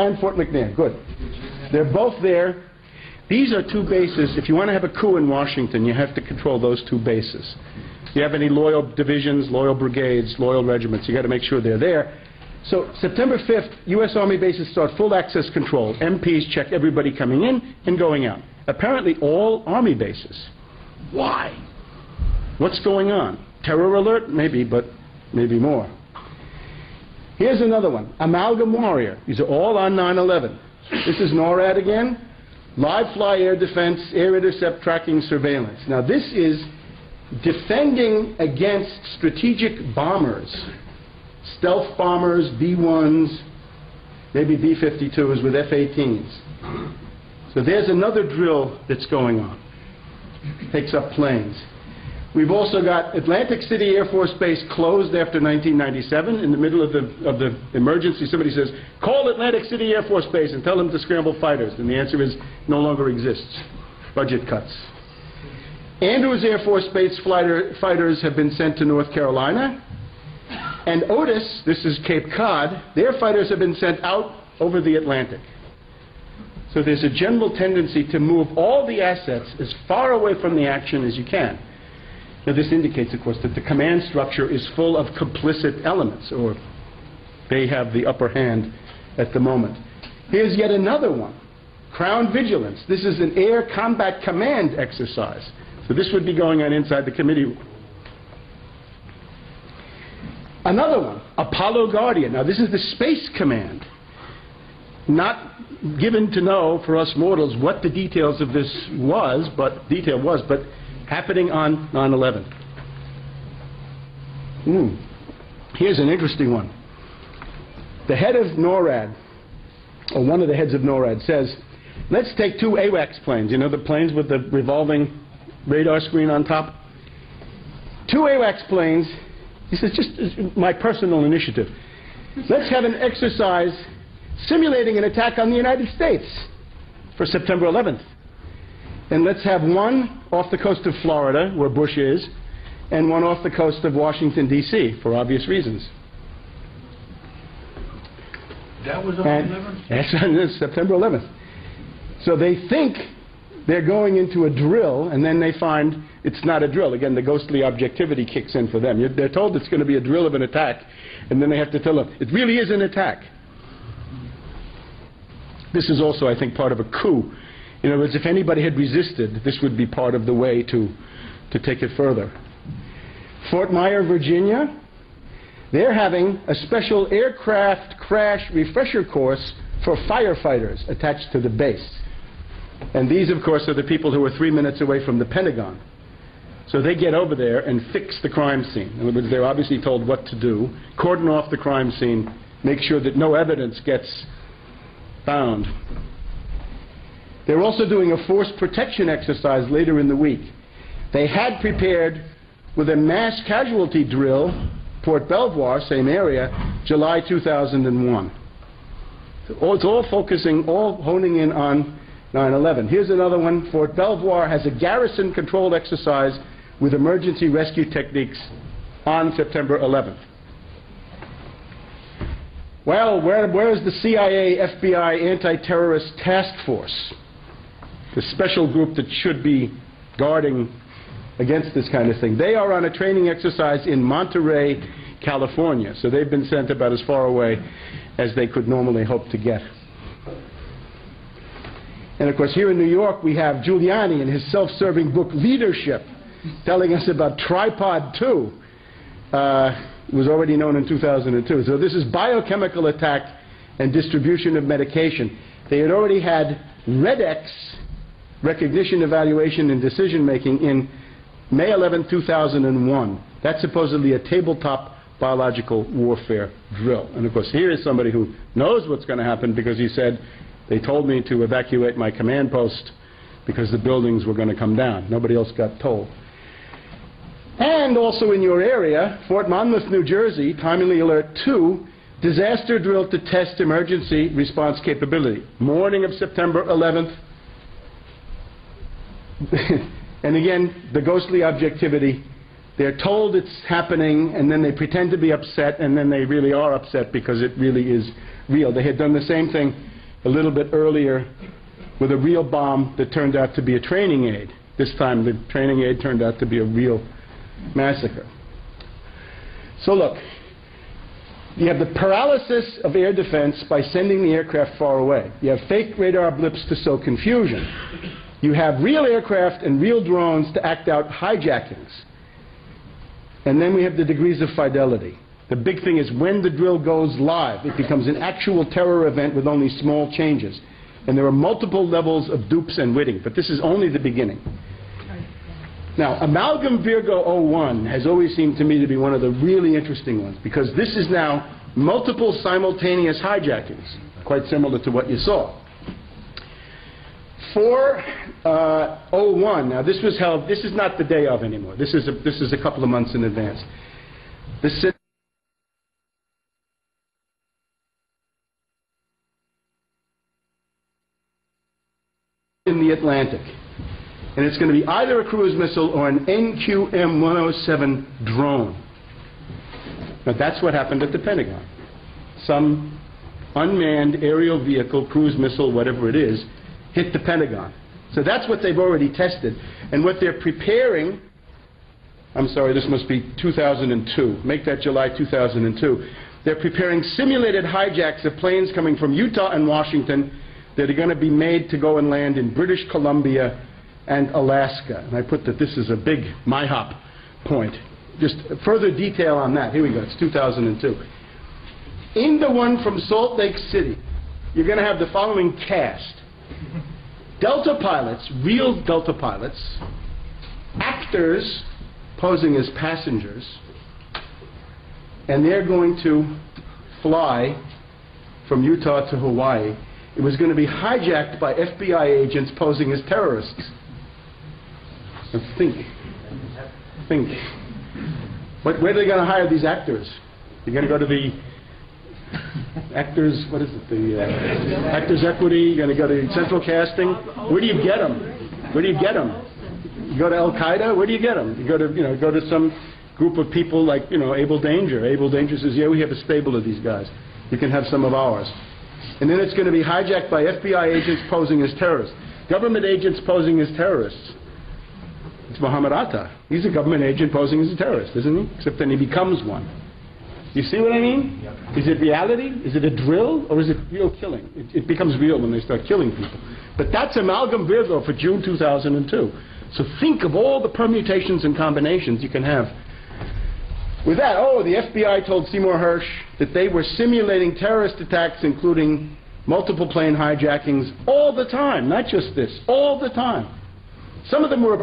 and Fort McNair. Good. They're both there. These are two bases. If you want to have a coup in Washington, you have to control those two bases. If you have any loyal divisions, loyal brigades, loyal regiments, you got to make sure they're there. So September 5th, U.S. Army bases start full access control. MPs check everybody coming in and going out. Apparently all Army bases. Why? What's going on? Terror alert? Maybe, but maybe more. Here's another one. Amalgam Warrior. These are all on 9/11. This is NORAD again. Live fly air defense, air intercept tracking surveillance. Now this is defending against strategic bombers. Stealth bombers, B-1s, maybe B-52s with F-18s. So there's another drill that's going on. Takes up planes. We've also got Atlantic City Air Force Base closed after 1997. In the middle of the emergency, somebody says, call Atlantic City Air Force Base and tell them to scramble fighters. And the answer is, no longer exists. Budget cuts. Andrews Air Force Base fighters have been sent to North Carolina. And Otis, this is Cape Cod, their fighters have been sent out over the Atlantic. So there's a general tendency to move all the assets as far away from the action as you can. Now this indicates, of course, that the command structure is full of complicit elements, or they have the upper hand at the moment. Here's yet another one. Crown Vigilance. This is an air combat command exercise. So this would be going on inside the committee room. Another one, Apollo Guardian. Now this is the Space Command. Not given to know for us mortals what the details of this was, but happening on 9/11. Here's an interesting one. The head of NORAD, or one of the heads of NORAD, says, let's take two AWACS planes, you know, the planes with the revolving radar screen on top. Two AWACS planes, he says, just my personal initiative. Let's have an exercise simulating an attack on the United States for September 11th. And let's have one off the coast of Florida, where Bush is, and one off the coast of Washington, D.C., for obvious reasons. That was on 11th? That's on September 11th. So they think they're going into a drill, and then they find it's not a drill. Again, the ghostly objectivity kicks in for them. They're told it's going to be a drill of an attack, and then they have to tell them, it really is an attack. This is also, I think, part of a coup. In other words, if anybody had resisted, this would be part of the way to take it further. Fort Myer, Virginia, they're having a special aircraft crash refresher course for firefighters attached to the base. And these, of course, are the people who are 3 minutes away from the Pentagon. So they get over there and fix the crime scene. In other words, they're obviously told what to do, cordon off the crime scene, make sure that no evidence gets found. They're also doing a force protection exercise later in the week. They had prepared with a mass casualty drill, Port Belvoir, same area, July 2001. So it's all focusing, all honing in on 9/11. Here's another one. Fort Belvoir has a garrison-controlled exercise with emergency rescue techniques on September 11th. Well, where is the CIA, FBI, anti-terrorist task force? The special group that should be guarding against this kind of thing. They are on a training exercise in Monterey, California. So they've been sent about as far away as they could normally hope to get. And of course, here in New York, we have Giuliani in his self-serving book, Leadership, telling us about Tripod 2. It was already known in 2002. So this is biochemical attack and distribution of medication. They had already had REDX, recognition, evaluation, and decision-making, in May 11, 2001. That's supposedly a tabletop biological warfare drill. And of course, here is somebody who knows what's going to happen, because he said, they told me to evacuate my command post because the buildings were going to come down. Nobody else got told. And also in your area, Fort Monmouth, New Jersey, Timely Alert 2, disaster drill to test emergency response capability. Morning of September 11th. And again, the ghostly objectivity. They're told it's happening, and then they pretend to be upset, and then they really are upset because it really is real. They had done the same thing a little bit earlier with a real bomb that turned out to be a training aid. This time the training aid turned out to be a real massacre. So look, you have the paralysis of air defense by sending the aircraft far away. You have fake radar blips to sow confusion. You have real aircraft and real drones to act out hijackings. And then we have the degrees of fidelity. The big thing is when the drill goes live, it becomes an actual terror event with only small changes. And there are multiple levels of dupes and witting, but this is only the beginning. Now, Amalgam Virgo 01 has always seemed to me to be one of the really interesting ones, because this is now multiple simultaneous hijackings, quite similar to what you saw. 401, now this was held, this is not the day of anymore. This is a couple of months in advance. In the Atlantic. And it's going to be either a cruise missile or an NQM-107 drone. Now that's what happened at the Pentagon. Some unmanned aerial vehicle, cruise missile, whatever it is, hit the Pentagon. So that's what they've already tested. And what they're preparing, I'm sorry, this must be 2002. Make that July 2002. They're preparing simulated hijacks of planes coming from Utah and Washington that are going to be made to go and land in British Columbia and Alaska. And I put that this is a big MIHOP point. Just further detail on that. Here we go. It's 2002. In the one from Salt Lake City, you're going to have the following cast. Delta pilots, real Delta pilots, actors posing as passengers, and they're going to fly from Utah to Hawaii. It was going to be hijacked by FBI agents posing as terrorists. And think. Where are they going to hire these actors? You're going to go to the Actors, what is it, the Actors Equity, you're going to go to Central Casting. Where do you get them? Where do you get them? You go to Al-Qaeda, where do you get them? You go to, go to some group of people like, Able Danger. Able Danger says, yeah, we have a stable of these guys. You can have some of ours. And then it's going to be hijacked by FBI agents posing as terrorists. Government agents posing as terrorists. It's Mohammed Atta. He's a government agent posing as a terrorist, isn't he? Except then he becomes one. You see what I mean? Is it reality? Is it a drill? Or is it real killing? It becomes real when they start killing people. But that's Amalgam Virgo for June 2002. So think of all the permutations and combinations you can have. With that, the FBI told Seymour Hersh that they were simulating terrorist attacks, including multiple plane hijackings, all the time. Not just this, all the time. Some of them were